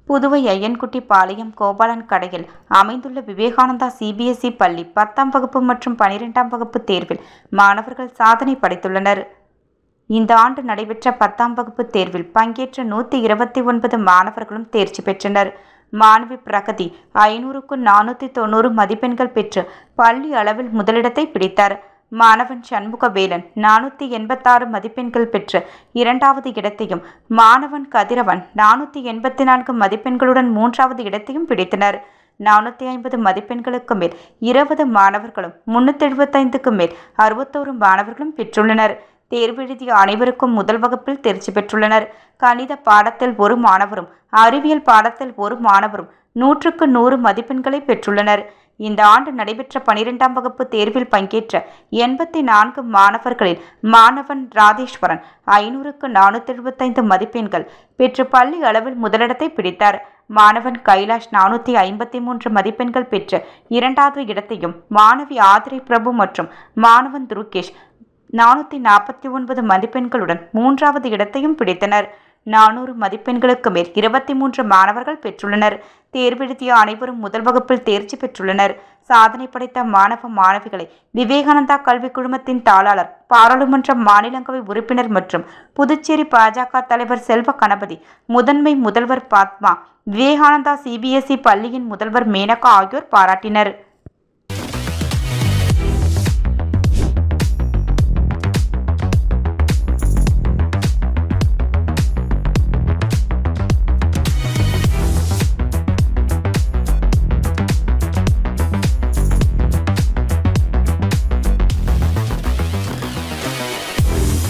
புதுவை ஐயன்குட்டி பாளையம் கோபாலன் கடையில் அமைந்துள்ள விவேகானந்தா சிபிஎஸ்இ பள்ளி 10ஆம் வகுப்பு மற்றும் 12ஆம் வகுப்பு தேர்வில் மாணவர்கள் சாதனை படைத்துள்ளனர். இந்த ஆண்டு நடைபெற்ற 10ஆம் வகுப்பு தேர்வில் பங்கேற்ற 129 மாணவர்களும் தேர்ச்சி பெற்றனர். மாணவி பிரகதி 500க்கு 490 மதிப்பெண்கள் பெற்று பள்ளி அளவில் முதலிடத்தை பிடித்தார். மாணவன் சண்முகவேலன் 486 மதிப்பெண்கள் பெற்று 2வது இடத்தையும், மாணவன் கதிரவன் 484 மதிப்பெண்களுடன் 3வது இடத்தையும் பிடித்தனர். 450 மதிப்பெண்களுக்கு மேல் 20 மாணவர்களும் 375க்கு மேல் 61 மாணவர்களும் பெற்றுள்ளனர். தேர்வு எழுதிய அனைவருக்கும் முதல் வகுப்பில் தேர்ச்சி பெற்றுள்ளனர். கணித பாடத்தில் ஒரு மாணவரும், அறிவியல் பாடத்தில் ஒரு மாணவரும் 100க்கு 100 மதிப்பெண்களை பெற்றுள்ளனர். இந்த ஆண்டு நடைபெற்ற 12ஆம் வகுப்பு தேர்வில் பங்கேற்ற 84 மாணவர்களில் மாணவன் ராதேஸ்வரன் 500க்கு 475 மதிப்பெண்கள் பெற்று பள்ளி அளவில் முதலிடத்தை பிடித்தார். மாணவன் கைலாஷ் 453 மதிப்பெண்கள் பெற்று 2வது இடத்தையும், மாணவி ஆதிரை பிரபு மற்றும் மாணவன் துருகேஷ் 449 மதிப்பெண்களுடன் 3வது இடத்தையும் பிடித்தனர். 400 மதிப்பெண்களுக்கு மேல் 23 மாணவர்கள் பெற்றுள்ளனர். தேர்வெழுதிய அனைவரும் முதல் வகுப்பில் தேர்ச்சி பெற்றுள்ளனர். சாதனை படைத்த மாணவ மாணவிகளை விவேகானந்தா கல்வி குழுமத்தின் தாளாளர், பாராளுமன்ற மாநிலங்களவை உறுப்பினர் மற்றும் புதுச்சேரி பாஜக தலைவர் செல்வ கணபதி, முதன்மை முதல்வர் பாத்மா, விவேகானந்தா சிபிஎஸ்இ பள்ளியின் முதல்வர் மேனகா ஆகியோர் பாராட்டினர்.